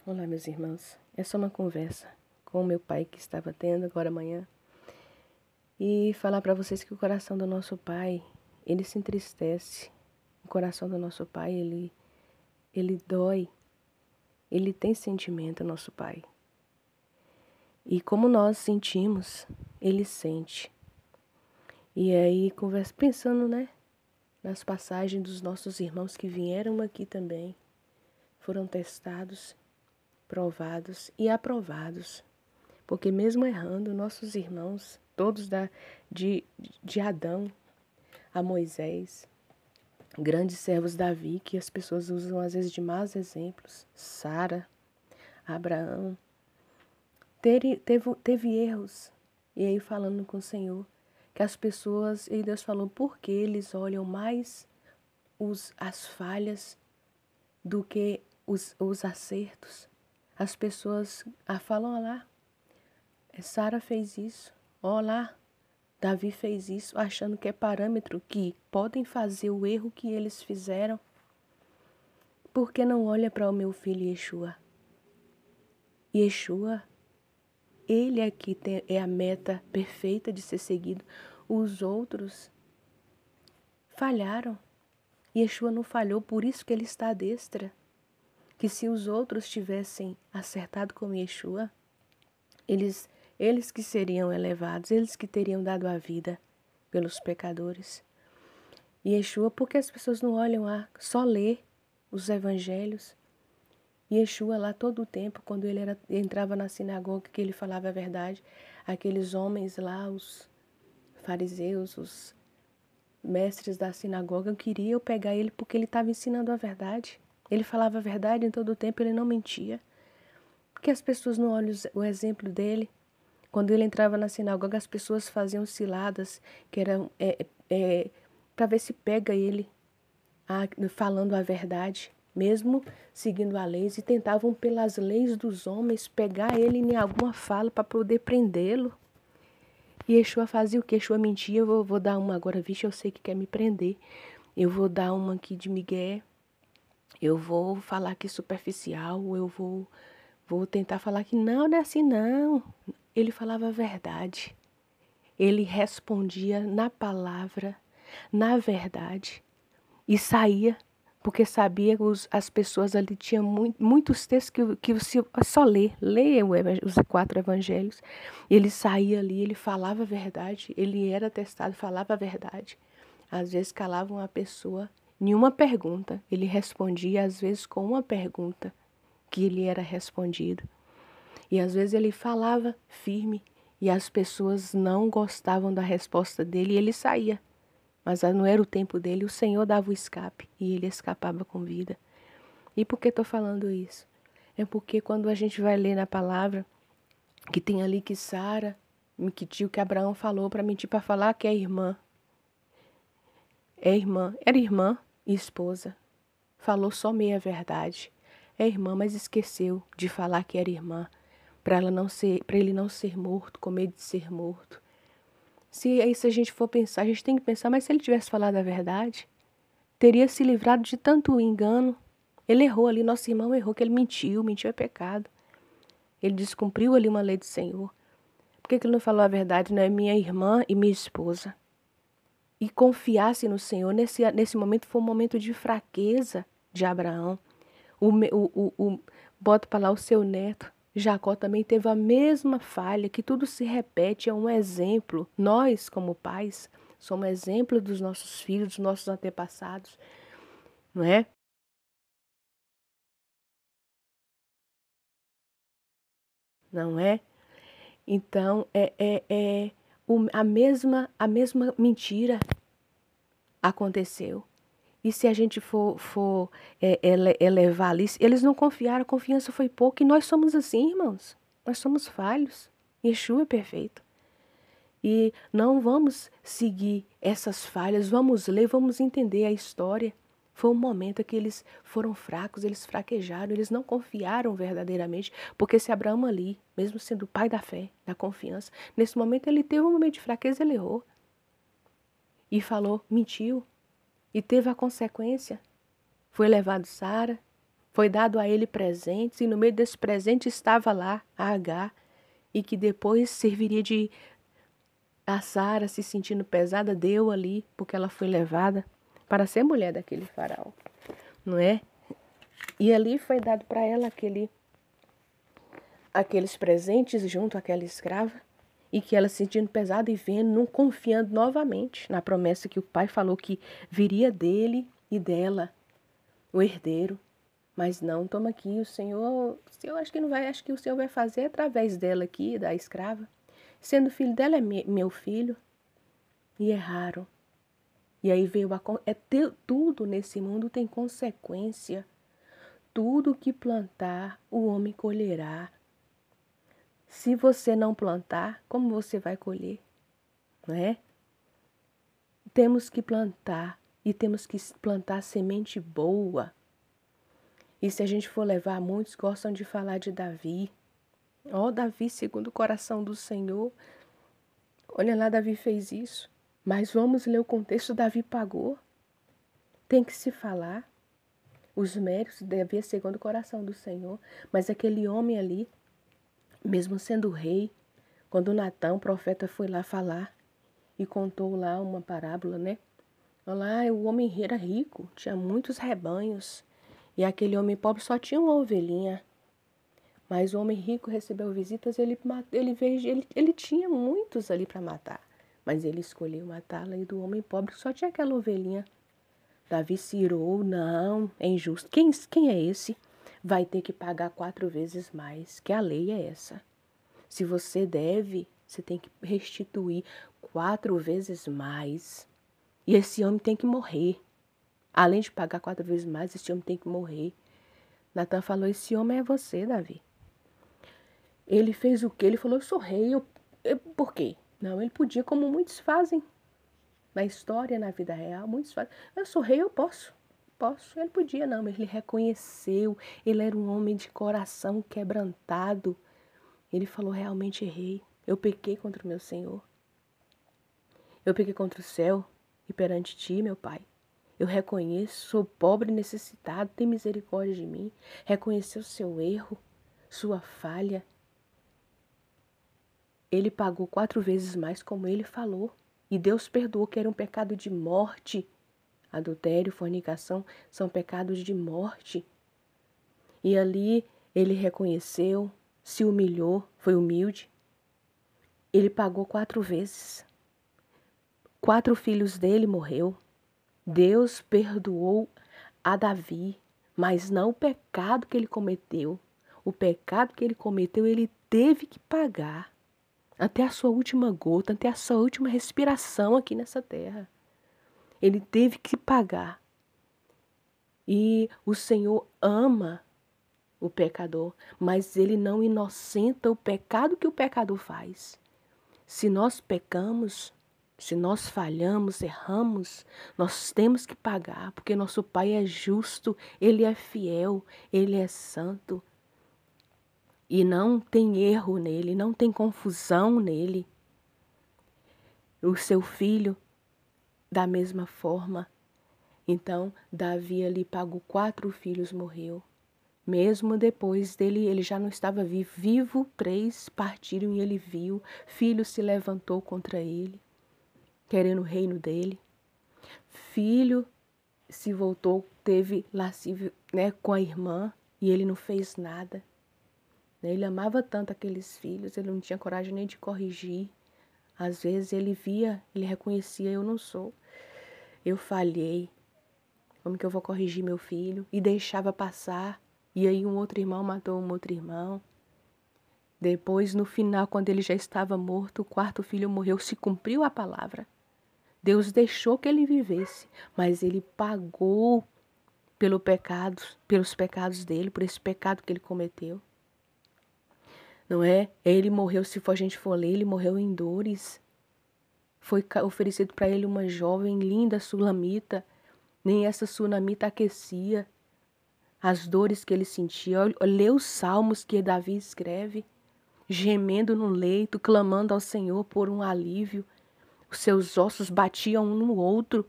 Olá, meus irmãos. É só uma conversa com o meu pai que estava tendo agora amanhã. E falar para vocês que o coração do nosso pai, ele se entristece. O coração do nosso pai, ele dói. Ele tem sentimento, nosso pai. E como nós sentimos, ele sente. E aí, conversa, pensando, né, nas passagens dos nossos irmãos que vieram aqui também, foram testados, provados e aprovados. Porque mesmo errando, nossos irmãos, todos de Adão a Moisés, grandes servos Davi, que as pessoas usam às vezes de maus exemplos, Sara, Abraão, teve erros. E aí falando com o Senhor, que as pessoas, e Deus falou, por que eles olham mais as falhas do que os acertos? As pessoas falam, olha lá, Sara fez isso, olha lá, Davi fez isso, achando que é parâmetro, que podem fazer o erro que eles fizeram. Por que não olha para o meu filho Yeshua? Yeshua, ele é que é a meta perfeita de ser seguido. Os outros falharam. Yeshua não falhou, por isso que ele está à destra. Que se os outros tivessem acertado com Yeshua, eles que seriam elevados, eles que teriam dado a vida pelos pecadores. Yeshua, porque as pessoas não olham só ler os evangelhos. Yeshua lá todo o tempo, quando ele entrava na sinagoga, que ele falava a verdade, aqueles homens lá, os fariseus, os mestres da sinagoga, queriam pegar ele porque ele estava ensinando a verdade. Ele falava a verdade em todo o tempo, ele não mentia. Porque as pessoas não olham o exemplo dele. Quando ele entrava na sinagoga, as pessoas faziam ciladas, que eram para ver se pega ele falando a verdade, mesmo seguindo a lei, e tentavam pelas leis dos homens pegar ele em alguma fala para poder prendê-lo. E Yeshua fazia o que? Yeshua mentia, eu vou dar uma agora, vixe, eu sei que quer me prender. Eu vou dar uma aqui de migué, eu vou falar que é superficial, eu vou tentar falar que não é assim não. Ele falava a verdade. Ele respondia na palavra, na verdade. E saía, porque sabia que as pessoas ali tinham muitos textos que você só lê os 4 evangelhos. Ele saía ali, ele falava a verdade, ele era testado, falava a verdade. Às vezes calavam a pessoa, nenhuma pergunta, ele respondia, às vezes com uma pergunta que ele era respondido. E às vezes ele falava firme e as pessoas não gostavam da resposta dele e ele saía. Mas não era o tempo dele, o Senhor dava o escape e ele escapava com vida. E por que estou falando isso? É porque quando a gente vai ler na palavra, que tem ali que Sara, que Abraão falou para mentir, para falar que é irmã. Era irmã e esposa. Falou só meia verdade. É irmã, mas esqueceu de falar que era irmã, para ele não ser morto, com medo de ser morto. Se a gente for pensar, a gente tem que pensar, mas se ele tivesse falado a verdade, teria se livrado de tanto engano. Ele errou ali, nosso irmão errou, que ele mentiu é pecado. Ele descumpriu ali uma lei do Senhor. Por que ele não falou a verdade? Não é minha irmã e minha esposa. E confiasse no Senhor. Nesse momento foi um momento de fraqueza de Abraão. Bota para lá o seu neto. Jacó também teve a mesma falha, que tudo se repete, é um exemplo. Nós, como pais, somos exemplo dos nossos filhos, dos nossos antepassados, não é? Não é? Então, a mesma mentira aconteceu. E se a gente for elevar ali, eles não confiaram, a confiança foi pouca. E nós somos assim, irmãos. Nós somos falhos. Yeshua é perfeito. E não vamos seguir essas falhas, vamos ler, vamos entender a história. Foi um momento que eles foram fracos, eles fraquejaram, eles não confiaram verdadeiramente. Porque se Abraão ali, mesmo sendo o pai da fé, da confiança, nesse momento ele teve um momento de fraqueza, ele errou. E falou, mentiu. E teve a consequência. Foi levado Sara, Foi dado a ele presentes, e no meio desse presente estava lá a Agar, e que depois serviria de a Sara, se sentindo pesada, deu ali, porque ela foi levada para ser mulher daquele faraó, não é? E ali foi dado para ela aqueles presentes junto àquela escrava, e que ela se sentindo pesada e vendo, não confiando novamente na promessa que o pai falou que viria dele e dela, o herdeiro. Mas não, toma aqui, o Senhor acho que não vai, acho que o Senhor vai fazer através dela aqui, da escrava. Sendo filho dela é meu filho. E erraram. E aí veio tudo nesse mundo tem consequência. Tudo que plantar, o homem colherá. Se você não plantar, como você vai colher? Não é? Temos que plantar e temos que plantar semente boa. E se a gente for levar, muitos gostam de falar de Davi. Ó, Davi, segundo o coração do Senhor. Olha lá, Davi fez isso. Mas vamos ler o contexto, Davi pagou. Tem que se falar. Os méritos de Davi segundo o coração do Senhor. Mas aquele homem ali, mesmo sendo rei, quando Natã, o profeta, foi lá falar e contou lá uma parábola, né? Olha lá, o homem era rico, tinha muitos rebanhos. E aquele homem pobre só tinha uma ovelhinha. Mas o homem rico recebeu visitas, ele tinha muitos ali para matar. Mas ele escolheu matá-la, e do homem pobre só tinha aquela ovelhinha. Davi se irou, não, é injusto. Quem é esse? Vai ter que pagar 4 vezes mais, que a lei é essa. Se você deve, você tem que restituir 4 vezes mais. E esse homem tem que morrer. Além de pagar 4 vezes mais, esse homem tem que morrer. Natã falou, esse homem é você, Davi. Ele fez o quê? Ele falou, eu sou rei. Por quê? Não, ele podia, como muitos fazem. Na história, na vida real, muitos fazem. Eu sou rei, eu posso. Posso. Ele podia, não, mas ele reconheceu. Ele era um homem de coração quebrantado. Ele falou, realmente errei. Eu pequei contra o meu Senhor. Eu pequei contra o céu e perante ti, meu Pai. Eu reconheço, sou pobre e necessitado, tem misericórdia de mim. Reconheceu o seu erro, sua falha. Ele pagou 4 vezes mais, como ele falou. E Deus perdoou, que era um pecado de morte. Adultério, fornicação são pecados de morte. E ali ele reconheceu, se humilhou, foi humilde. Ele pagou 4 vezes. 4 filhos dele morreu. Deus perdoou a Davi, mas não o pecado que ele cometeu. O pecado que ele cometeu, ele teve que pagar. Até a sua última gota, até a sua última respiração aqui nessa terra. Ele teve que pagar. E o Senhor ama o pecador, mas ele não inocenta o pecado que o pecador faz. Se nós pecamos, se nós falhamos, erramos, nós temos que pagar, porque nosso Pai é justo, Ele é fiel, Ele é santo. E não tem erro nele, não tem confusão nele. O seu filho, da mesma forma. Então, Davi ali pagou 4 filhos, morreu. Mesmo depois dele, ele já não estava vivo. Vivo, 3 partiram e ele viu. Filho se levantou contra ele, querendo o reino dele. Filho se voltou, teve lascívio, né, com a irmã e ele não fez nada. Ele amava tanto aqueles filhos, ele não tinha coragem nem de corrigir. Às vezes ele via, ele reconhecia, eu não sou. Eu falhei. Como que eu vou corrigir meu filho? E deixava passar. E aí um outro irmão matou um outro irmão. Depois, no final, quando ele já estava morto, o 4º filho morreu. Se cumpriu a palavra. Deus deixou que ele vivesse, mas ele pagou pelos pecados dele, por esse pecado que ele cometeu. Não é? Ele morreu, se a gente for ler, ele morreu em dores. Foi oferecido para ele uma jovem linda sulamita. Nem essa sulamita aquecia as dores que ele sentia. Lê os salmos que Davi escreve, gemendo no leito, clamando ao Senhor por um alívio. Os seus ossos batiam um no outro,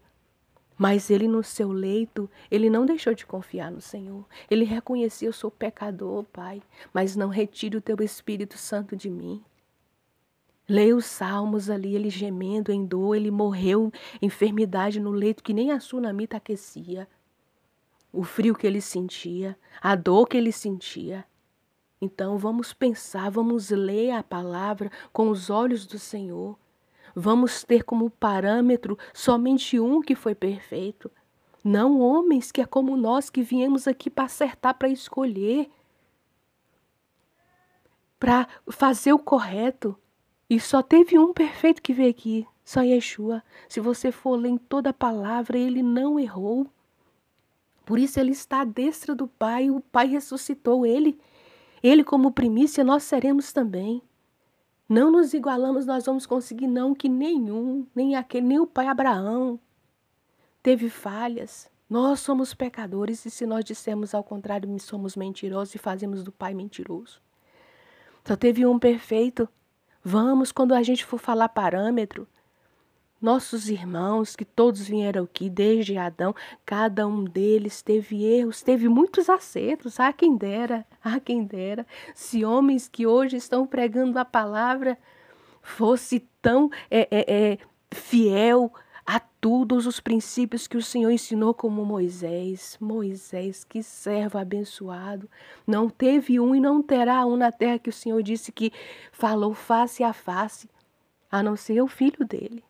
Mas ele no seu leito, ele não deixou de confiar no Senhor. Ele reconhecia: eu sou pecador, Pai, mas não retire o teu Espírito Santo de mim. Leia os salmos ali, ele gemendo em dor, ele morreu enfermidade no leito que nem a sunamita aquecia. O frio que ele sentia, a dor que ele sentia. Então vamos pensar, vamos ler a palavra com os olhos do Senhor. Vamos ter como parâmetro somente um que foi perfeito. Não homens que é como nós que viemos aqui para acertar, para escolher, para fazer o correto. E só teve um perfeito que veio aqui, só Yeshua. Se você for ler em toda a palavra, ele não errou. Por isso ele está à destra do Pai, o Pai ressuscitou ele. Ele como primícia, nós seremos também. Não nos igualamos, nós vamos conseguir não, que nenhum, nem o pai Abraão teve falhas. Nós somos pecadores e se nós dissermos ao contrário, somos mentirosos e fazemos do pai mentiroso. Só teve um perfeito. Vamos, quando a gente for falar parâmetro, nossos irmãos, que todos vieram aqui desde Adão, cada um deles teve erros, teve muitos acertos. Ah, quem dera, ah, quem dera. Se homens que hoje estão pregando a palavra fosse tão fiel a todos os princípios que o Senhor ensinou como Moisés. Moisés, que servo abençoado. Não teve um e não terá um na terra que o Senhor disse que falou face a face, a não ser o filho dele.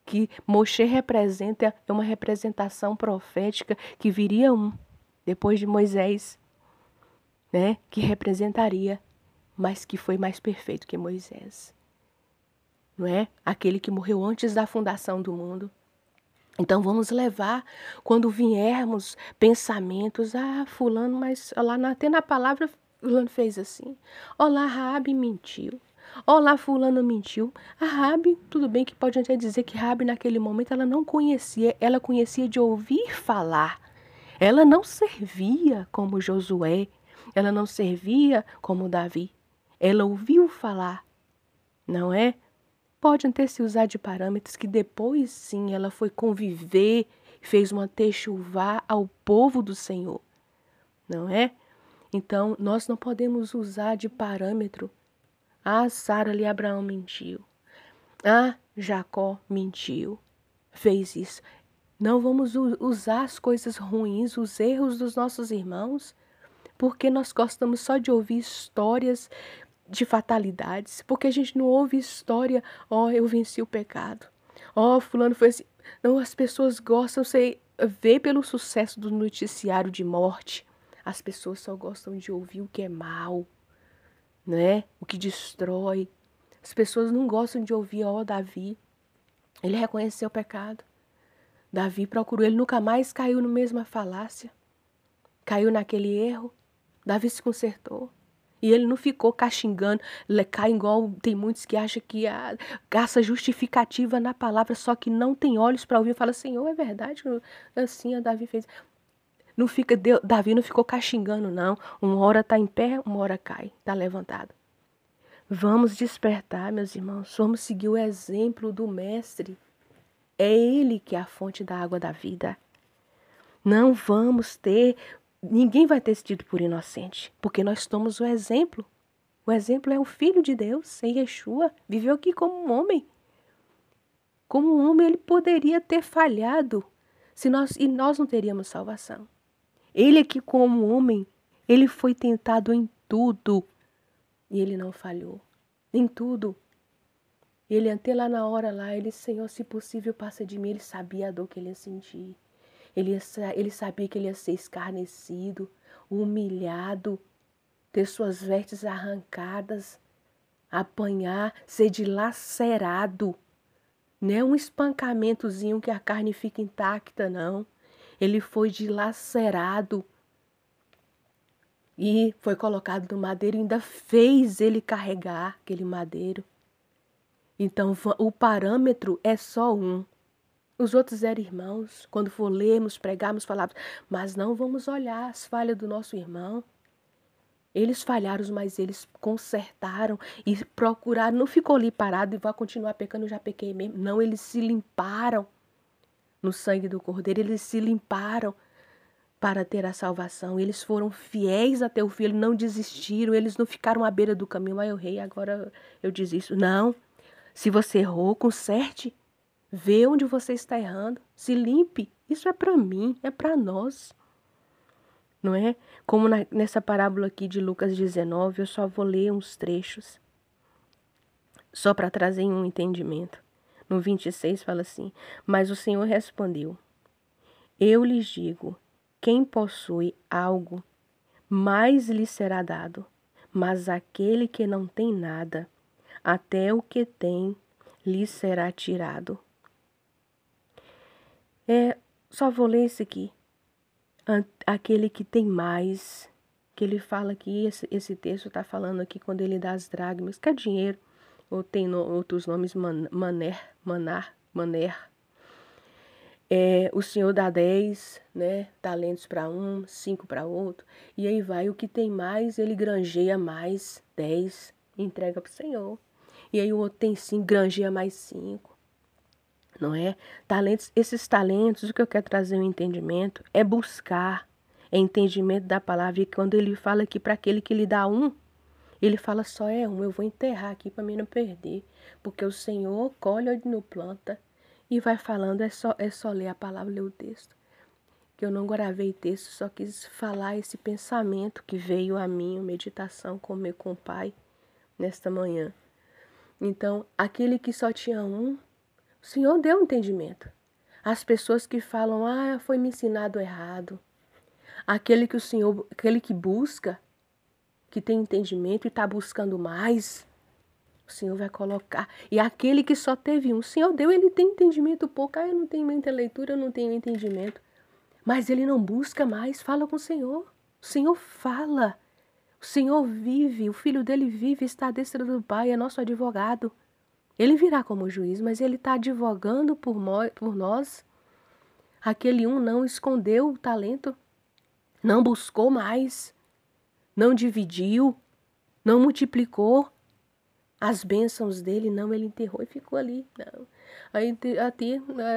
Que Moshe representa, é uma representação profética que viria um, depois de Moisés, né? Que representaria, mas que foi mais perfeito que Moisés. Não é? Aquele que morreu antes da fundação do mundo. Então vamos levar, quando viermos, pensamentos, fulano, mas lá até na palavra fulano fez assim. Olá, Raabe mentiu. Olá, fulano mentiu. A Raabe, tudo bem que pode até dizer que Raabe naquele momento ela não conhecia, ela conhecia de ouvir falar. Ela não servia como Josué, ela não servia como Davi. Ela ouviu falar, não é? Pode até se usar de parâmetros que depois sim ela foi conviver, fez uma techuvá ao povo do Senhor, não é? Então nós não podemos usar de parâmetro. Sara ali, Abraão mentiu. Jacó mentiu, fez isso. Não vamos usar as coisas ruins, os erros dos nossos irmãos, porque nós gostamos só de ouvir histórias de fatalidades, porque a gente não ouve história, eu venci o pecado. Fulano foi assim. Não, as pessoas gostam, você vê pelo sucesso do noticiário de morte, as pessoas só gostam de ouvir o que é mal, né? O que destrói. As pessoas não gostam de ouvir, Davi, ele reconheceu o pecado. Davi procurou, ele nunca mais caiu na mesma falácia, caiu naquele erro. Davi se consertou. E ele não ficou caxingando, cai igual tem muitos que acham que gasta justificativa na palavra, só que não tem olhos para ouvir. Fala, Senhor, é verdade, assim a Davi fez. Davi não ficou caxingando, não. Uma hora está em pé, uma hora cai, está levantado. Vamos despertar, meus irmãos, vamos seguir o exemplo do Mestre. É Ele que é a fonte da água da vida. Não vamos ter... Ninguém vai ter sido por inocente, porque nós somos o exemplo. O exemplo é o Filho de Deus, é Yeshua, viveu aqui como um homem. Como um homem, ele poderia ter falhado, e nós não teríamos salvação. Ele aqui como homem, ele foi tentado em tudo, e ele não falhou, em tudo. Ele até lá na hora, ele, Senhor, se possível, passa de mim, ele sabia a dor que ele ia sentir. Ele sabia que ele ia ser escarnecido, humilhado, ter suas vestes arrancadas, apanhar, ser dilacerado. Não é um espancamentozinho que a carne fica intacta, não. Ele foi dilacerado e foi colocado no madeiro e ainda fez ele carregar aquele madeiro. Então o parâmetro é só um. Os outros eram irmãos. Quando for lermos, pregarmos, falarmos, mas não vamos olhar as falhas do nosso irmão. Eles falharam, mas eles consertaram e procuraram. Não ficou ali parado e vai continuar pecando, já pequei mesmo. Não, eles se limparam. no sangue do Cordeiro, eles se limparam para ter a salvação. Eles foram fiéis até o fim, eles não desistiram, eles não ficaram à beira do caminho. Eu errei, agora eu desisto. Não. Se você errou, conserte. Vê onde você está errando. Se limpe. Isso é para mim, é para nós. Não é? Como nessa parábola aqui de Lucas 19, eu só vou ler uns trechos, só para trazer um entendimento. No 26 fala assim: mas o Senhor respondeu: eu lhes digo, quem possui algo, mais lhe será dado, mas aquele que não tem nada, até o que tem lhe será tirado. Só vou ler esse aqui. Aquele que tem mais, que ele fala que esse texto está falando aqui quando ele dá as dracmas, que é dinheiro, ou tem outros nomes, maner. O Senhor dá 10, né, talentos para um, 5 para outro, e aí vai, o que tem mais, ele granjeia mais 10, entrega para o Senhor. E aí o outro tem 5, granjeia mais 5. Não é? Talentos, esses talentos, o que eu quero trazer um entendimento é buscar, é entendimento da palavra. E quando ele fala que para aquele que lhe dá um, ele fala só é um, eu vou enterrar aqui para mim não perder, porque o Senhor colhe onde não planta. E vai falando, é só ler a palavra, ler o texto. Que eu não gravei texto, só quis falar esse pensamento que veio a mim, meditação com o Pai, nesta manhã. Então, aquele que só tinha um, o Senhor deu entendimento. As pessoas que falam, foi me ensinado errado. Aquele que busca, que tem entendimento e está buscando mais, o Senhor vai colocar. E aquele que só teve um, o Senhor deu, ele tem entendimento pouco. Eu não tenho muita leitura, eu não tenho entendimento. Mas ele não busca mais, fala com o Senhor. O Senhor fala. O Senhor vive, o Filho dele vive, está à destra do Pai, é nosso advogado. Ele virá como juiz, mas ele está advogando por nós. Aquele um não escondeu o talento, não buscou mais, não dividiu, não multiplicou as bênçãos dele, não, ele enterrou e ficou ali. Não. Aí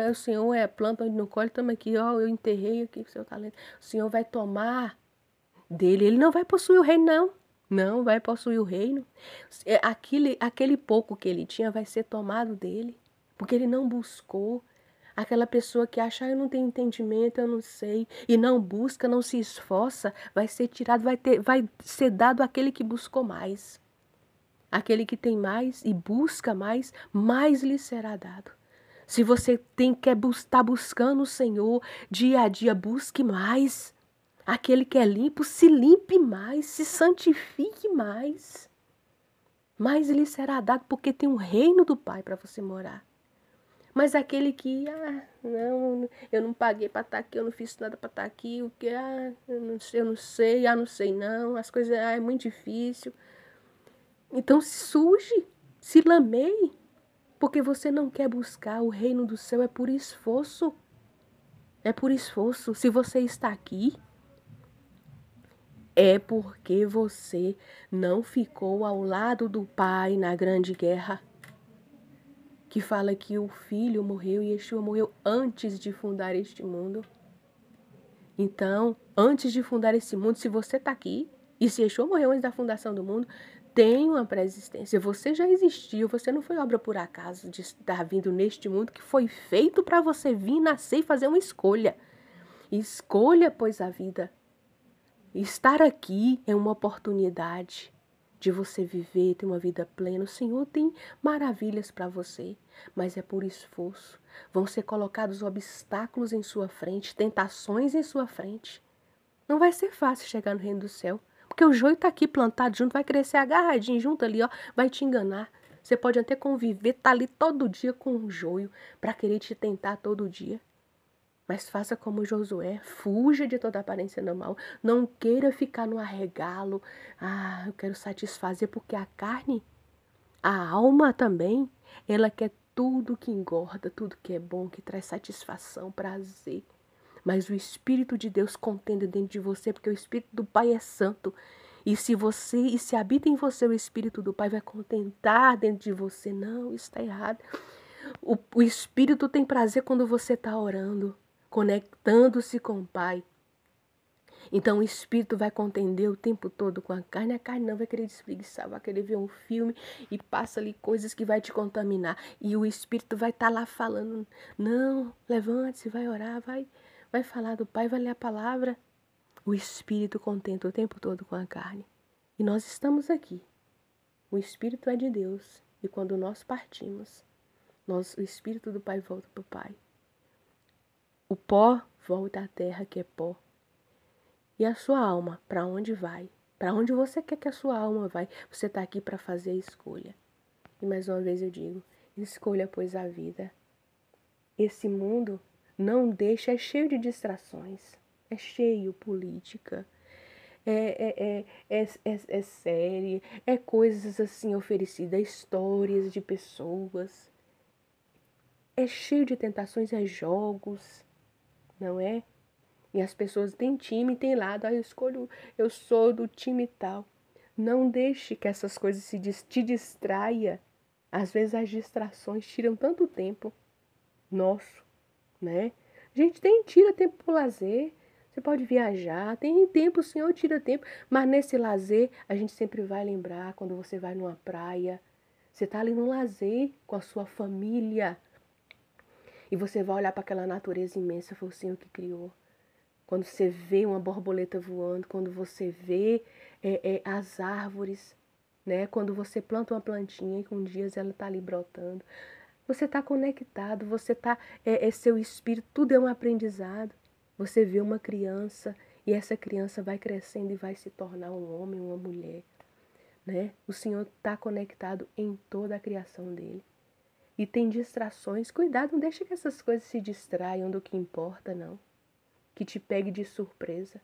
o Senhor planta onde não colhe, estamos aqui, eu enterrei aqui o seu talento. O Senhor vai tomar dele, ele não vai possuir o reino, não. Não vai possuir o reino. Aquele pouco que ele tinha vai ser tomado dele, porque ele não buscou. Aquela pessoa que acha, eu não tenho entendimento, eu não sei, e não busca, não se esforça, vai ser tirado, vai ser dado àquele que buscou mais. Aquele que tem mais e busca mais, mais lhe será dado. Se você quer estar buscando o Senhor dia a dia, busque mais. Aquele que é limpo, se limpe mais, se santifique mais. Mais lhe será dado, porque tem um reino do Pai para você morar. Mas aquele que, não, eu não paguei para estar aqui, eu não fiz nada para estar aqui, o que, eu não sei não, as coisas, é muito difícil. Então se suje, se lameie, porque você não quer buscar o reino do céu, é por esforço. É por esforço. Se você está aqui, é porque você não ficou ao lado do Pai na grande guerra, que fala que o Filho morreu e Yeshua morreu antes de fundar este mundo. Então, antes de fundar esse mundo, se você está aqui, e se Yeshua morreu antes da fundação do mundo, tem uma pré-existência. Você já existiu, você não foi obra por acaso de estar vindo neste mundo, que foi feito para você vir, nascer e fazer uma escolha. Escolha, pois, a vida. Estar aqui é uma oportunidade de você viver, ter uma vida plena. O Senhor tem maravilhas para você, mas é por esforço. Vão ser colocados obstáculos em sua frente, tentações em sua frente. Não vai ser fácil chegar no reino do céu, porque o joio está aqui plantado junto, vai crescer agarradinho junto ali, ó, vai te enganar. Você pode até conviver, tá ali todo dia com um joio para querer te tentar todo dia. Mas faça como Josué, fuja de toda aparência do mal. Não queira ficar no arregalo. Eu quero satisfazer, porque a carne, a alma também, ela quer tudo que engorda, tudo que é bom, que traz satisfação, prazer. Mas o Espírito de Deus contenda dentro de você, porque o Espírito do Pai é santo. E se habita em você o Espírito do Pai, vai contentar dentro de você. Não, isso está errado. O Espírito tem prazer quando você está orando, conectando-se com o Pai. Então o Espírito vai contender o tempo todo com a carne não vai querer despreguiçar, vai querer ver um filme e passa ali coisas que vai te contaminar. E o Espírito vai estar lá falando, não, levante-se, vai orar, vai falar do Pai, vai ler a palavra. O Espírito contenta o tempo todo com a carne. E nós estamos aqui. O Espírito é de Deus. E quando nós partimos, o Espírito do Pai volta para o Pai. O pó volta à terra que é pó. E a sua alma, para onde vai? Para onde você quer que a sua alma vai? Você está aqui para fazer a escolha. E mais uma vez eu digo, escolha, pois, a vida. Esse mundo não deixa, é cheio de distrações. É cheio política. É série, é coisas assim oferecidas, histórias de pessoas. É cheio de tentações, é jogos, não é? E as pessoas têm time, têm lado, eu sou do time tal. Não deixe que essas coisas te distraia. Às vezes as distrações tiram tanto tempo nosso, né? A gente tira tempo para o lazer, você pode viajar, tem tempo, o Senhor tira tempo, mas nesse lazer a gente sempre vai lembrar quando você vai numa praia, você está ali no lazer com a sua família e você vai olhar para aquela natureza imensa, foi o Senhor que criou. Quando você vê uma borboleta voando, quando você vê as árvores, né? Quando você planta uma plantinha e com dias ela está ali brotando. Você está conectado, você está, seu espírito, tudo é um aprendizado. Você vê uma criança e essa criança vai crescendo e vai se tornar um homem, uma mulher, né? O Senhor está conectado em toda a criação dele. E tem distrações, cuidado, não deixa que essas coisas se distraiam do que importa, não. Que te pegue de surpresa,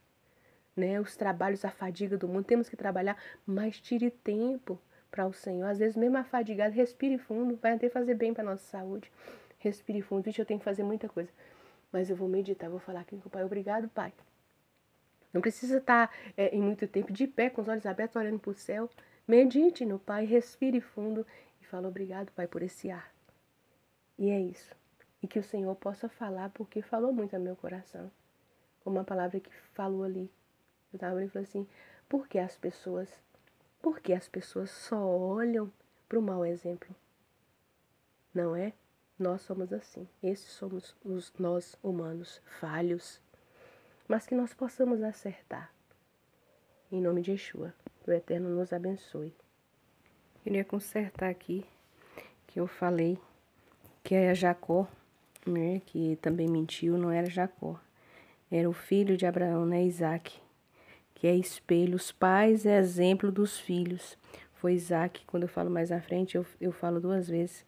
né? Os trabalhos, a fadiga do mundo, temos que trabalhar, mas tire tempo para o Senhor. Às vezes mesmo afadigado, respire fundo, vai até fazer bem para a nossa saúde. Respire fundo, vixe, eu tenho que fazer muita coisa, mas eu vou meditar, vou falar aqui com o Pai. Obrigado, Pai. Não precisa estar em muito tempo de pé, com os olhos abertos, olhando para o céu. Medite no Pai, respire fundo e fala obrigado, Pai, por esse ar. E é isso. E que o Senhor possa falar, porque falou muito ao meu coração. Uma palavra que falou ali. Eu estava ali e falei assim, por que as pessoas só olham para o mau exemplo? Não é? Nós somos assim. Esses somos nós humanos falhos. Mas que nós possamos acertar. Em nome de Yeshua. Que o Eterno nos abençoe. Queria consertar aqui que eu falei que é Jacó, né, que também mentiu, não era Jacó. Era o filho de Abraão, né, Isaac, que é espelho. Os pais é exemplo dos filhos. Foi Isaac, quando eu falo mais à frente, eu falo duas vezes,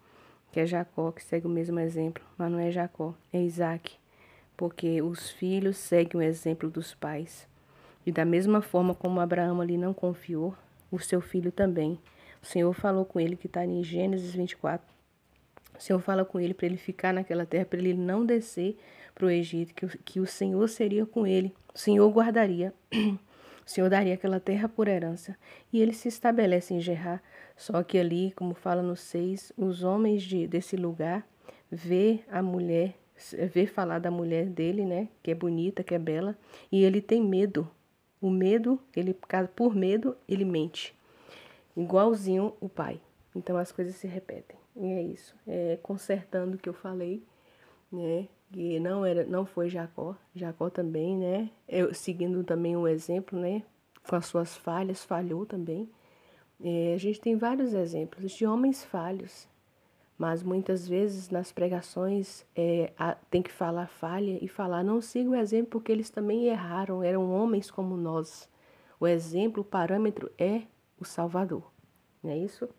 que é Jacó, que segue o mesmo exemplo, mas não é Jacó, é Isaac, porque os filhos seguem o exemplo dos pais. E da mesma forma como Abraão ali não confiou, o seu filho também. O Senhor falou com ele, que está em Gênesis 24, o Senhor fala com ele para ele ficar naquela terra, para ele não descer para o Egito, que o Senhor seria com ele, o Senhor guardaria, o Senhor daria aquela terra por herança. E ele se estabelece em Gerar, só que ali, como fala no 6, os homens desse lugar vê a mulher, vê falar da mulher dele, né, que é bonita, que é bela, e ele tem medo. O medo, por medo, ele mente, igualzinho o pai. Então as coisas se repetem. E é isso, consertando o que eu falei, né, que não foi Jacó também, né, seguindo também o exemplo, né, com as suas falhas, falhou também. A gente tem vários exemplos de homens falhos, mas muitas vezes nas pregações tem que falar falha e falar, não siga o exemplo porque eles também erraram, eram homens como nós. O exemplo, o parâmetro é o Salvador, não é isso?